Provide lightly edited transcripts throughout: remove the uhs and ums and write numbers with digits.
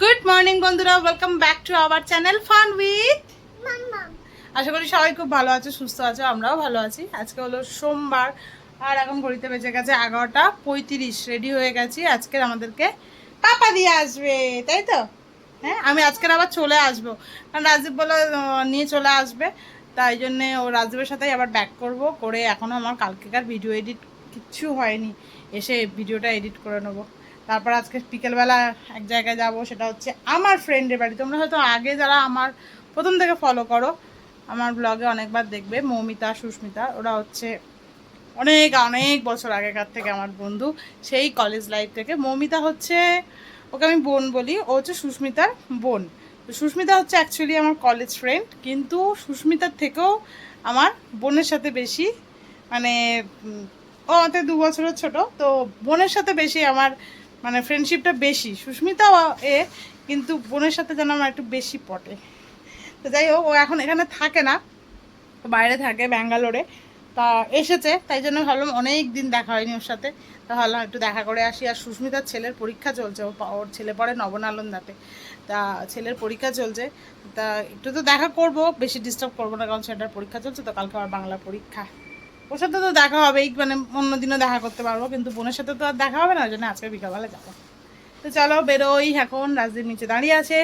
Good morning বন্ধুরা, welcome back to our channel Fun with Mamma. আশা করি সবাই খুব ভালো আছো, সুস্থ আছো, আমরাও ভালো আছি। আজকে হলো সোমবার আর এখন ঘড়িতে বেজে গেছে 11:35। রেডি হয়ে গেছি, আজকের আমাদেরকে পাপা দিয়ে আসবে, তাই তো? হ্যাঁ, আমি আজকের আবার চলে আসবো, কারণ রাজদীপ বলে নিয়ে চলে আসবে, তাই জন্যে ও রাজদীপের সাথেই আবার ব্যাক করে এখনও আমার কালকেকার ভিডিও এডিট কিচ্ছু হয়নি, এসে ভিডিওটা এডিট করে নেবো। তারপর আজকে বিকেলবেলা এক জায়গায় যাব, সেটা হচ্ছে আমার ফ্রেন্ডের বাড়ি। তোমরা হয়তো আগে যারা আমার প্রথম থেকে ফলো করো, আমার ব্লগে অনেকবার দেখবে, মৌমিতা সুস্মিতা, ওরা হচ্ছে অনেক অনেক বছর আগেকার থেকে আমার বন্ধু, সেই কলেজ লাইফ থেকে। মৌমিতা হচ্ছে, ওকে আমি বোন বলি, ও হচ্ছে সুস্মিতার বোন। তো সুস্মিতা হচ্ছে অ্যাকচুয়ালি আমার কলেজ ফ্রেন্ড, কিন্তু সুস্মিতার থেকেও আমার বোনের সাথে বেশি, মানে ও আমাদের 2 বছরের ছোট, তো বোনের সাথে বেশি আমার মানে ফ্রেন্ডশিপটা বেশি। সুস্মিতা কিন্তু বোনের সাথে যেন আমার একটু বেশি পটে। তো যাই হোক, ও এখন এখানে থাকে না, বাইরে থাকে ব্যাঙ্গালোরে। তা এসেছে, তাই জন্য ভাবলাম অনেক দিন দেখা হয়নি ওর সাথে, তা ভাবলাম একটু দেখা করে আসি। আর সুস্মিতার ছেলের পরীক্ষা চলছে, ওর ছেলে পড়ে নবনালন্দাতে, তা ছেলের পরীক্ষা চলছে, তা একটু তো দেখা করব, বেশি ডিস্টার্ব করবো না, কারণ সেটার পরীক্ষা চলছে, তো কালকে আমার বাংলা পরীক্ষা। ওর সাথে তো দেখা হবেই, মানে অন্যদিনও দেখা করতে পারবো, কিন্তু বোনের সাথে তো আর দেখা হবে না, ওই জন্য আজকে বিকালবেলা যাবো। তো চলো বেরোই, এখন রাজদীপ নিচে দাঁড়িয়ে আছে।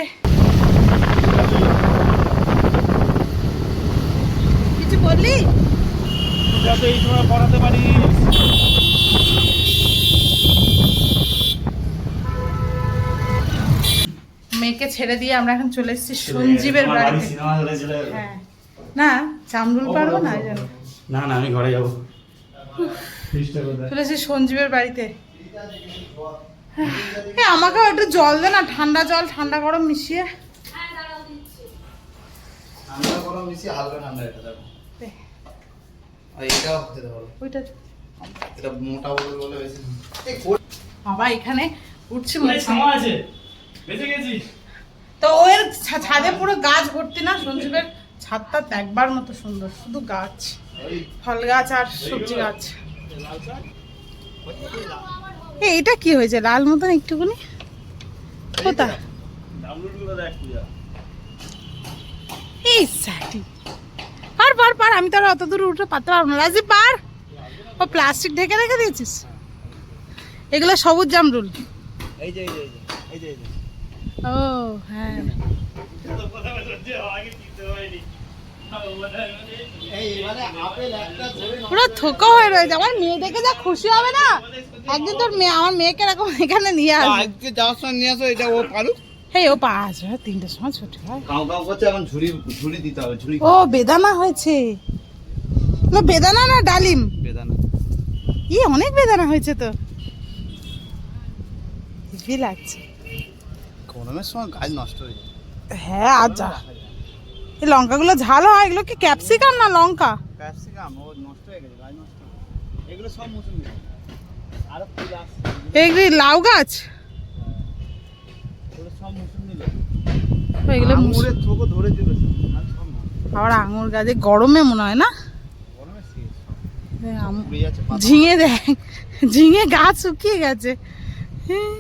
কিছু বললি? মেয়েকে ছেড়ে দিয়ে আমরা এখন চলে এসেছি সঞ্জীবের বাড়িতে। হ্যাঁ, না চামরুল পারবো না, জানো না না, আমি ঘরে যাবো। চলে এসেছি সঞ্জীবের বাড়িতে। হ্যাঁ, আমাকেও একটু জল দে না, ঠান্ডা জল, ঠান্ডা গরম মিশিয়ে। ঠান্ডা গরম মিশিয়ে হালকা ঠান্ডা, এটা দেখো। আর এটাও খেতে পারো, ওইটা এটা মোটা বলে বেশি। বাবা এখানে উঠছে আছে, বেঁচে গেছি। তো ওর ছাদে পুরো গাছ ভর্তি না, সঞ্জীবের ছাদটা দেখবার মতো সুন্দর, শুধু গাছ, ফল গাছ আর সবজি গাছ। এটা কি হয়েছে লাল মতন একটুখানি? কোথা? এই সাটি পার পার পার, আমি তো আর অত দূর উঠে পারতে পারবো না। রাজীব পার, ও প্লাস্টিক ঢেকে রেখে দিয়েছিস। এগুলো সবুজ জামরুল। এই যে এই যে এই যে ও হ্যাঁ, পুরো থোকা হয়ে রয়েছে। আমার মেয়ে দেখে যা খুশি হবে না, একদিন তোর মেয়ে, আমার মেয়েকে এরকম এখানে নিয়ে আসবে। আজকে যাওয়ার সময় নিয়ে আসো, এটা ও পারু। হ্যাঁ, ও 3টার সময় ছুটি হয়। কাউ কাউ করছে, এখন ঝুড়ি ঝুড়ি দিতে হবে, ঝুড়ি। ও বেদানা হয়েছে, বেদানা না ডালিম? বেদানা। অনেক বেদানা হয়েছে তো, হেভি লাগছে। গরমের সময় গাছ নষ্ট হয়ে যায়। হ্যাঁ, আর যা এই লঙ্কাগুলো ঝাল হয়, এগুলো কি ক্যাপসিকাম না লঙ্কা? ক্যাপসিকাম, ও নষ্ট হয়ে গেছে, গাছ নষ্ট। এগুলো সব মৌসুমি আর ফুল আসছে, এগুলি লাউ গাছ, এগুলো সব মৌসুমি। এগুলো আঙুরের থোকও ধরে দিবে, আর সব আবার আঙুর গাছে গরমে মনে হয় না। গরমের শেষ। পুড়ে যাচ্ছে, ঝিঙে দেখ, ঝিঙে গাছ শুকিয়ে গেছে।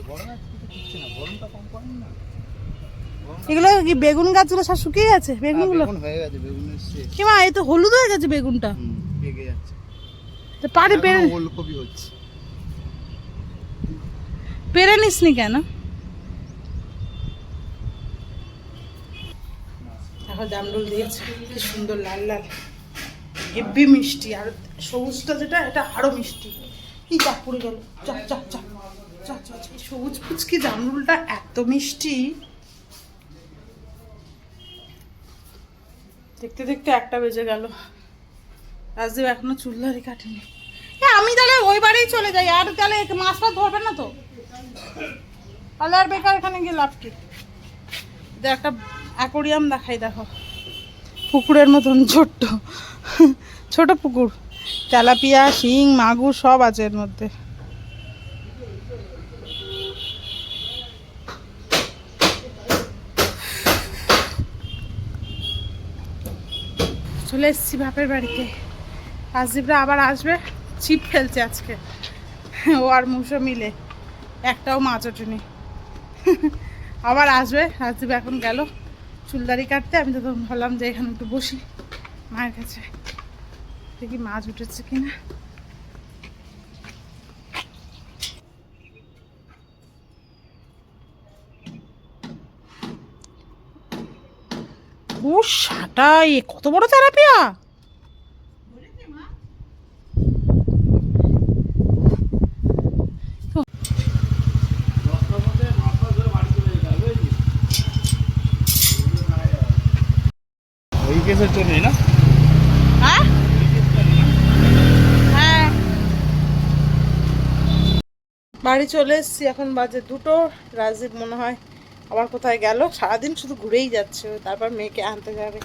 গরমে কিছু না, গরমটা কম পড়ে না। এগুলো কি বেগুন গাছগুলো সব শুকিয়ে গেছে? বেগুনগুলো বেগুন হয়ে গেছে, বেগুনের শেষ। কি মা, এই তো হলুদ হয়ে গেছে বেগুনটা। পেকে যাচ্ছে, তো পারে পেরে ওলকপি হচ্ছে। পেরে নিসনি কেন? দেখো জামরুল দিয়েছে, কি সুন্দর লাল লাল, হেভি মিষ্টি। আর সবুজটা যেটা, এটা আরো মিষ্টি। কি চাপ পড়ে গেল, চাপ চাপ চাপ চাপ চাপ। সবুজ ফুচকি জামরুলটা এত মিষ্টি, দেখতে দেখতে 1টা বেজে গেল। রাজদীপ এখনো চুলদারি কাটেনি। আমি তাহলে ওই বাড়িই চলে যাই, আর তাহলে মাছটা ধরবে না তো, তাহলে আর বেকার এখানে গিয়ে লাভ কি। একটা অ্যাকোরিয়াম দেখাই, দেখো পুকুরের মতন, ছোট্ট ছোট পুকুর, তেলাপিয়া, শিং, মাগুর সব আছে এর মধ্যে। চলে এসেছি বাপের বাড়িতে। রাজদীপরা আবার আসবে, ছিপ ফেলছে আজকে ও আর মুসো মিলে, একটাও মাছ ওঠেনি। আবার আসবে। রাজদীপ এখন গেল চুলদারি কাটতে। আমি তো তখন ভাবলাম যে এখানে একটু বসি মায়ের কাছে, দেখি মাছ উঠেছে কিনা। ও সাটাই, কত বড় তেলাপিয়া! ওই কেসের তো নেই না? হ্যাঁ হ্যাঁ, বাড়ি চলে এসেছি, এখন বাজে 2টো। রাজদীপ মনে হয় আবার কোথায় গেল, সারাদিন শুধু ঘুরেই যাচ্ছে। তারপর মেয়েকে আনতে যাবে।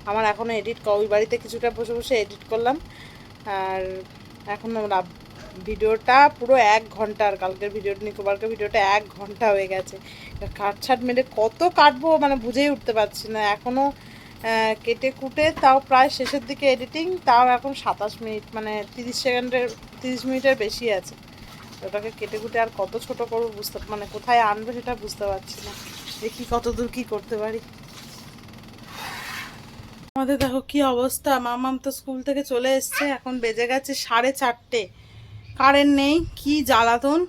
আমার এখনও এডিট ওই বাড়িতে কিছুটা বসে বসে এডিট করলাম। আর এখন ভিডিওটা পুরো 1 ঘন্টার, কালকের ভিডিওটা নিকোবারকে ভিডিওটা 1 ঘন্টা হয়ে গেছে। কাটছাট মেরে কত কাটবো মানে বুঝেই উঠতে পারছি না। এখনও কেটে কুটে তাও প্রায় শেষের দিকে এডিটিং, তাও এখন 27 মিনিট, মানে 30 মিনিটের বেশি আছে। ওটাকে কেটে কুটে আর কত ছোট করবো বুঝতে, মানে কোথায় আনবো সেটা বুঝতে পারছি না। দেখি কত দূর কি করতে পারি। আমাদের দেখো কি অবস্থা, মামাম তো স্কুল থেকে চলে এসছে, এখন বেজে গেছে 4:30। কারেন্ট নেই, কি জ্বালাতন,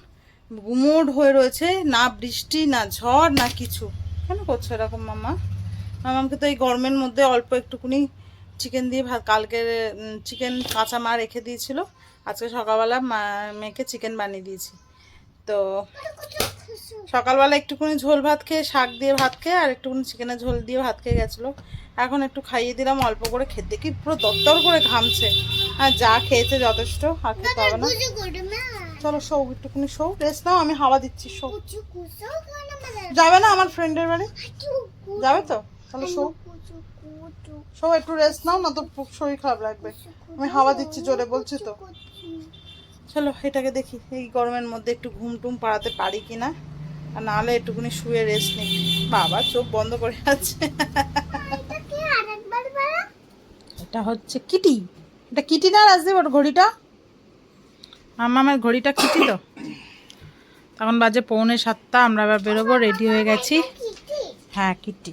গুমোট হয়ে রয়েছে, না বৃষ্টি না ঝড় না কিছু। কেন করছো এরকম মামা? মামামকে তো এই গরমের মধ্যে অল্প একটুকুনি চিকেন দিয়ে ভাত, কালকের চিকেন কাঁচা মা রেখে দিয়েছিল, আজকে সকালবেলা মেয়েকে চিকেন বানিয়ে দিয়েছি। তো সকালবেলা একটুকুনি ঝোল ভাত খেয়ে, শাক দিয়ে ভাত খেয়ে আর একটুকুনি চিকেনের ঝোল দিয়ে ভাত খেয়ে গেছিলো। এখন একটু খাইয়ে দিলাম অল্প করে, খেতে কি পুরো দরদর করে ঘামছে। আর যা খেয়েছে যথেষ্ট, আর খেতে হবে না। চলো শো, একটুকুনি শো, রেস্ট নাও, আমি হাওয়া দিচ্ছি। শো যাবে না আমার ফ্রেন্ডের বাড়ি? যাবে তো, তাহলে শো শো, একটু রেস্ট নাও, না তো শরীর খারাপ লাগবে। আমি হাওয়া দিচ্ছি জোরে, বলছি তো। চলো এটাকে দেখি এই গরমের মধ্যে একটু ঘুম টুম পাড়াতে পারি কিনা, আর নাহলে একটুখানি শুয়ে রেস্ট নিই। বাবা চোখ বন্ধ করে আছে। এটা হচ্ছে কিটি, এটা কিটি না রাজদীপ? ওর ঘড়িটা, আমার ঘড়িটা কিটি তো। তখন বাজে 6:45, আমরা আবার বেরোবো, রেডি হয়ে গেছি। হ্যাঁ কিটি,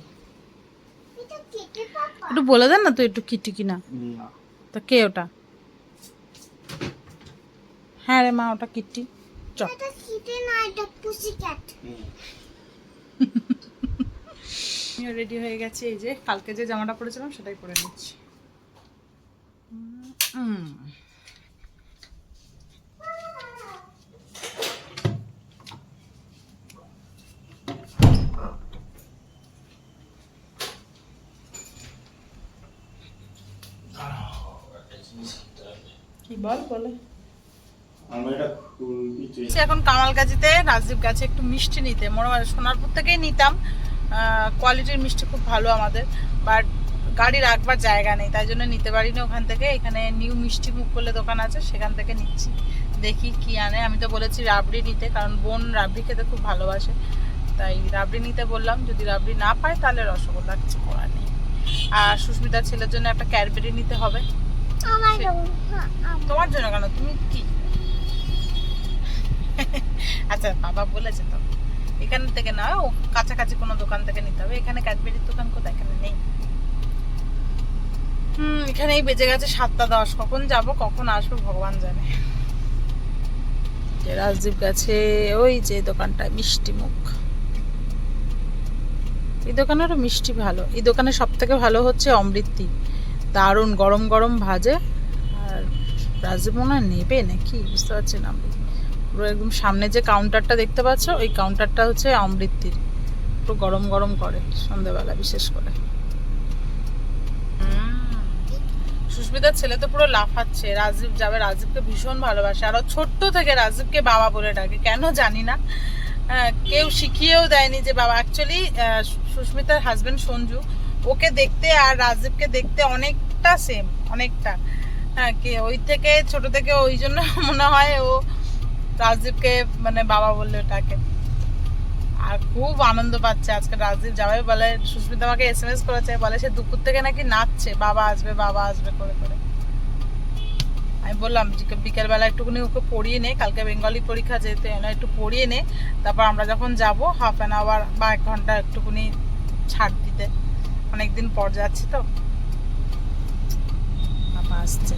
একটু বলে দেন না তো একটু কিটি কিনা। তো কে ওটা? হ্যাঁ রে মা, ওটা কিটি। চল রেডি হয়ে গেছে, এই যে কালকে যে জামাটা পরেছিলাম সেটাই পরে নিচ্ছি। কি বলে এখন কামালগাজিতে রাজদীপ গেছে একটু মিষ্টি নিতে। সোনারপুর থেকেই নিতাম, কোয়ালিটির মিষ্টি খুব ভালো আমাদের, বাট গাড়ি রাখবার জায়গা নেই, তাই জন্য নিতে পারিনি ওখান থেকে। এখানে নিউ মিষ্টি মুখ বলে দোকান আছে, সেখান থেকে নিচ্ছি। দেখি কি আনে। আমি তো বলেছি রাবড়ি নিতে, কারণ বোন রাবড়ি খেতে খুব ভালোবাসে, তাই রাবড়ি নিতে বললাম। যদি রাবড়ি না পায় তাহলে রসগোল্লা, কিছু করার নেই। আর সুস্মিতার ছেলের জন্য একটা ক্যাডবেরি নিতে হবে। তোমার জন্য কেন, তুমি কি? আচ্ছা বাবা বলেছে তো এখান থেকে না, ও কাছাকাছি কোনো দোকান থেকে নিতে হবে। এখানে ক্যাডবেরির দোকান কোথায়? এখানে নেই। এখানেই বেজে গেছে 7:10। কখন যাব কখন আসবো ভগবান জানে। রাজদীপ গেছে ওই যে দোকানটা, মিষ্টি মুখ। এই দোকানেরও মিষ্টি ভালো। এই দোকানে সব থেকে ভালো হচ্ছে অমৃতি, দারুণ গরম গরম ভাজে। আর রাজদীপ মনে হয় নেবে নাকি, বুঝতে পারছি না। পুরো একদম সামনে যে কাউন্টারটা দেখতে পাচ্ছ, ওই কাউন্টারটা হচ্ছে অমৃতির, পুরো গরম গরম করে সন্ধ্যেবেলা বিশেষ করে। সুস্মিতার ছেলে তো পুরো লাফাচ্ছে, রাজদীপ যাবে। রাজদীপকে ভীষণ ভালোবাসে, আরো ছোট্ট থেকে রাজদীপকে বাবা বলে ডাকে, কেন জানি না। কেউ শিখিয়েও দেয়নি যে বাবা। অ্যাকচুয়ালি সুস্মিতার হাজবেন্ড সঞ্জু, ওকে দেখতে আর রাজদীপকে দেখতে অনেকটা সেম, অনেকটা। হ্যাঁ, ওই থেকে ছোট থেকে ওই জন্য মনে হয় ও রাজদীপকে মানে বাবা বললে ওটাকে। আর খুব আনন্দ পাচ্ছে আজকে রাজদীপ যাবে বলে। সুস্মিতা আমাকে SMS করেছে, বলে সে দুপুর থেকে নাকি নাচছে বাবা আসবে করে করে। আমি বললাম যে বিকেলবেলা একটুখানি ওকে পড়িয়ে নে, কালকে বেঙ্গলি পরীক্ষা যেতে না, একটু পড়িয়ে নে, তারপর আমরা যখন যাব হাফ অ্যান আওয়ার বা 1 ঘন্টা একটুখানি ছাড় দিতে, অনেকদিন পর যাচ্ছি তো। পাপা আসছে,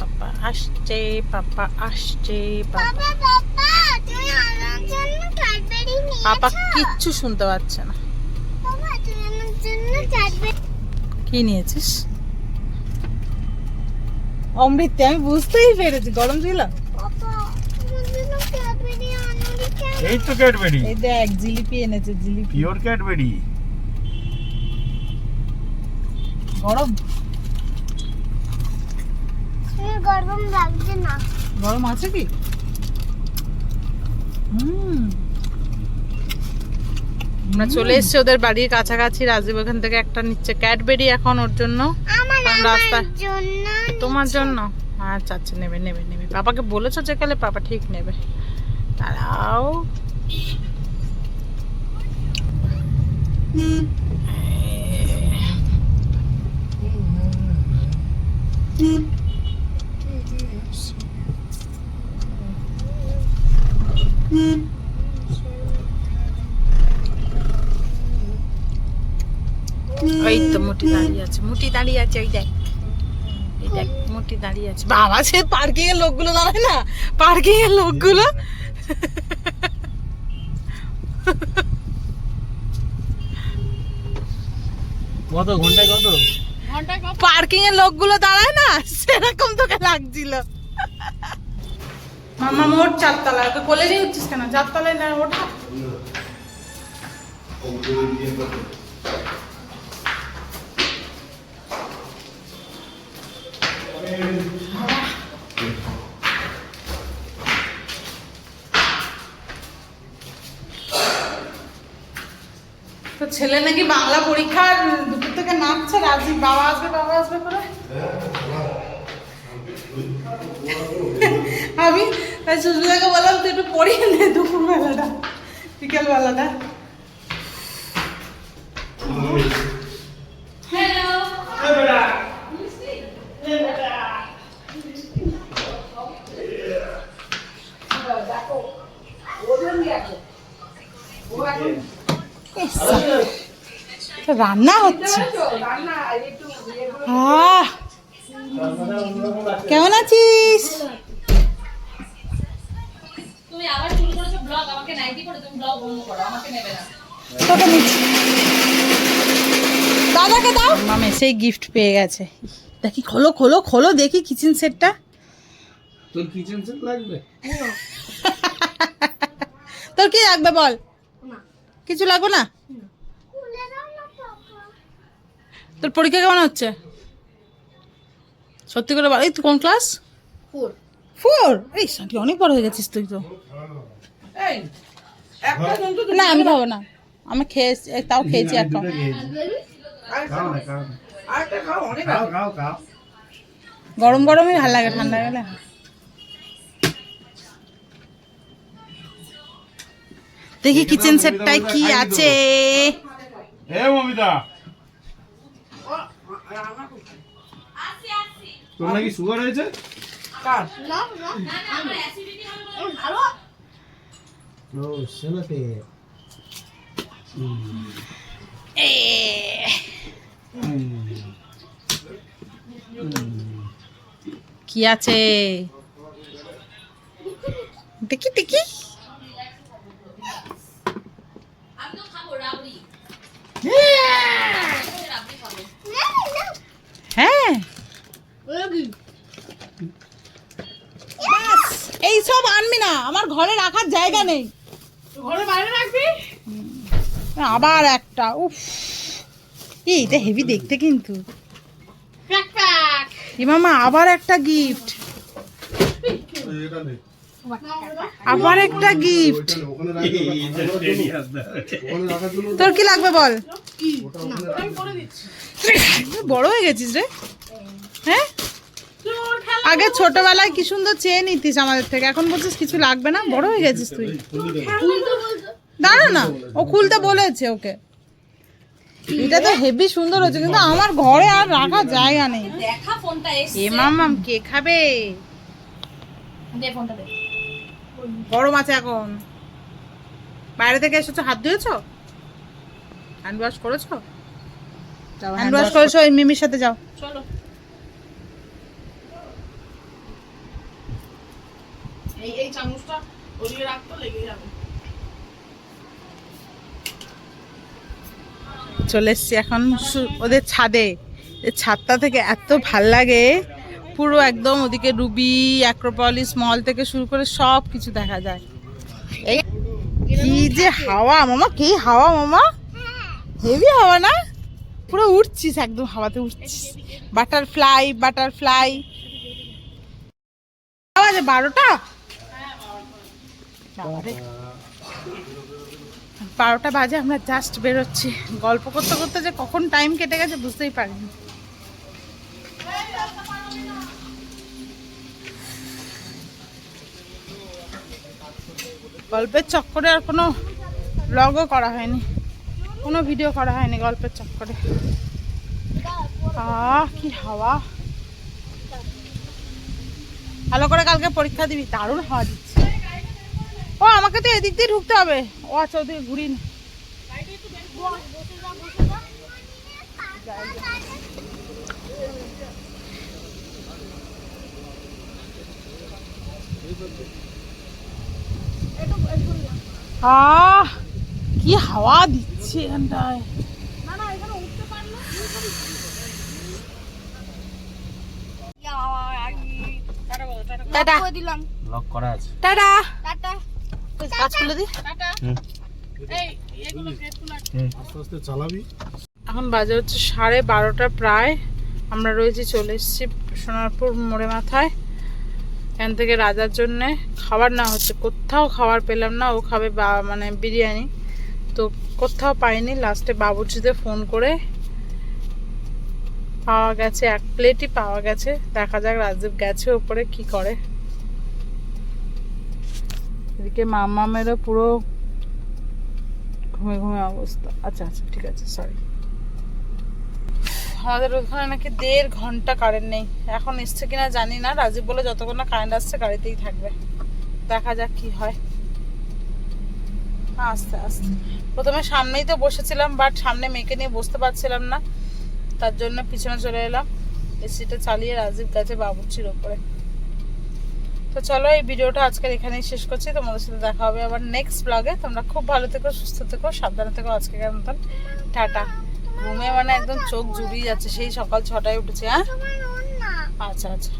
পাপা আসছে, পাপা আসছে, পাপা কিচ্ছু শুনতে পাচ্ছে না। কি নিয়েছিস অমৃতে? আমি বুঝতেই পেরেছি গরম ছিল। এই তো ক্যাডবেরি, এই দেখ জিলিপি এনেছে, জিলিপি পিওর ক্যাডবেরি। গরম গরম লাগছে না। গরম আছে কি? আমরা চলে এসেছি ওদের বাড়ির কাছাকাছি। রাজীব ওখান থেকে একটা নিচ্ছে ক্যাডবেরি এখন ওর জন্য। রাস্তায় তোমার জন্য? আচ্ছা আচ্ছা, নেবে নেবে নেবে। পাপাকে বলেছো যে কালে, পাপা ঠিক নেবে। দাঁড়াও, ওই তো মুটি দাঁড়িয়ে আছে, মুটি দাঁড়িয়ে আছে, ওই দেখ, এই দেখ মুটি দাঁড়িয়ে আছে। বাবা, সে পার্কিং এর লোকগুলো দাঁড়ায় না, পার্কিং এর লোকগুলো কত ঘন্টায় কত? পার্কিং এর লোকগুলো দাঁড়ায় না, সেরকম তোকে লাগছিল। মামা মোট 4 তলা, ওকে কোলে নিয়ে উঠছিস কেন? 4 তলায় না ওঠা। তো ছেলে নাকি বাংলা পরীক্ষার দুপুর থেকে নাচছে, রাজীব বাবা আসবে বাবা আসবে করে। আমি তাই সুজলাকে বললাম তুই একটু পড়িয়ে নে দুপুর বেলাটা, বিকেল বেলাটা। রান্না হচ্ছে। কেমন আছিস? তুমি আবার শুরু করেছো ব্লগ, আমাকে নাইটি করে তুমি ব্লগ বন্ধ করো, আমাকে নেবে না। তোকে নিচ্ছি, দাদাকে দাও। মামে সেই গিফট পেয়ে গেছে। দেখি, খোলো খোলো খোলো দেখি কিচেন সেটটা। তোর কিচেন সেট লাগবে? তোর কি লাগবে বল? কিছু লাগবে না? তোর পরীক্ষা কেমন হচ্ছে সত্যি করে বল। এই তুই কোন ক্লাস? 4। এই সাঁটি অনেক বড় হয়ে গেছিস তুই তো। না আমি খাবো না, আমি খেয়েছি, তাও খেয়েছি এক কাপ। গরম গরমই ভালো লাগে, ঠান্ডা গেলে। দেখি কিচেন সেটটায় কি আছে। তোর নাকি সুগার হয়েছে? কি আছে দেখি দেখি। হ্যাঁ, এইসব আনবি না, আমার ঘরে রাখার জায়গা নেই। ঘরে বাইরে রাখবি। আবার একটা, উফ, এইটা হেভি দেখতে কিন্তু। মামা আবার একটা গিফট, আবার একটা গিফট। তোর কি লাগবে বল? বড় হয়ে গেছিস রে। হ্যাঁ, আগে ছোটবেলায় কি সুন্দর চেয়ে নিতিস আমাদের থেকে, এখন বলছিস কিছু লাগবে না, বড় হয়ে গেছিস তুই। দাঁড়া না, ও খুলতে বলেছে ওকে। এটা তো হেভি সুন্দর হচ্ছে, কিন্তু আমার ঘরে আর রাখার জায়গা নেই। দেখা ফোনটা এ এসছে। মাম্মাম কে খাবে? দে ফোনটা দে। গরম আছে এখন। বাইরে থেকে এসেছো, হাত ধুয়েছো, হ্যান্ড ওয়াশ করেছো? হ্যান্ড ওয়াশ করেছো, ওই মিমির সাথে যাও। চলো। এই চামচটা ওদিকে রাখতো, লেগে যাবে। চলে এসছি এখন ওদের ছাদে। এই ছাদটা থেকে এত ভাল লাগে, পুরো একদম ওদিকে রুবি, অ্যাক্রোপলিস মল থেকে শুরু করে সব কিছু দেখা যায়। এই কি যে হাওয়া মামা, কি হাওয়া মামা, হেভি হাওয়া না? পুরো উঠছিস, একদম হাওয়াতে উঠছিস। Butterfly butterfly. 12টা, 12টা বাজে, আমরা জাস্ট বেরোচ্ছি। গল্প করতে করতে যে কখন টাইম কেটে গেছে বুঝতেই পারিনি। গল্পের চক্করে আর কোনো ব্লগও করা হয়নি, কোনো ভিডিও করা হয়নি গল্পের চক্করে। কি হাওয়া, ভালো করে কালকে পরীক্ষা দিবি। দারুণ হাওয়া দিচ্ছে। ও আমাকে তো এদিক দিয়ে ঢুকতে হবে। ও আচ্ছা, ওদিকে ঘুরি না। কি হাওয়া দিচ্ছে এখানটায়। টাটা লক করা আছে। টাটা। টাটা। কাজ খুলে দি। আস্তে আস্তে চালাবি। এখন বাজে হচ্ছে 12:30 প্রায়। আমরা রয়েছি, চলে এসেছি সোনারপুর মোড়ে মাথায়। এখান থেকে রাজার জন্যে খাবার না হচ্ছে, কোথাও খাবার পেলাম না। ও খাবে মানে বিরিয়ানি, তো কোথাও পাইনি। লাস্টে বাবুর্চিতে ফোন করে পাওয়া গেছে, 1 প্লেটই পাওয়া গেছে। দেখা যাক রাজদীপ গেছে ওপরে কি করে। এদিকে মামামেরও পুরো ঘুমে ঘুমে অবস্থা। আচ্ছা আচ্ছা ঠিক আছে, সরি। আমাদের ওখানে নাকি 1.5 ঘন্টা কারেন্ট নেই। এখন এসছে কিনা জানি না। রাজীব বলে যতক্ষণ না কারেন্ট আসছে গাড়িতেই থাকবে। দেখা যাক কি হয়। আস্তে আস্তে। প্রথমে সামনেই তো বসেছিলাম, বাট সামনে মেয়েকে নিয়ে বসতে পারছিলাম না, তার জন্য পিছনে চলে এলাম। এসিটা চালিয়ে রাজীব গেছে বাবুর্চির ওপরে। তো চলো, এই ভিডিওটা আজকের এখানেই শেষ করছি। তোমাদের সাথে দেখা হবে আবার নেক্সট ব্লগে। তোমরা খুব ভালো থেকো, সুস্থ থেকো, সাবধানে থেকো। আজকের মতন টাটা। ঘুমে মানে একদম চোখ জুড়িয়ে যাচ্ছে, সেই সকাল 6টায় উঠেছি। হ্যাঁ তোমার ওর না। আচ্ছা আচ্ছা।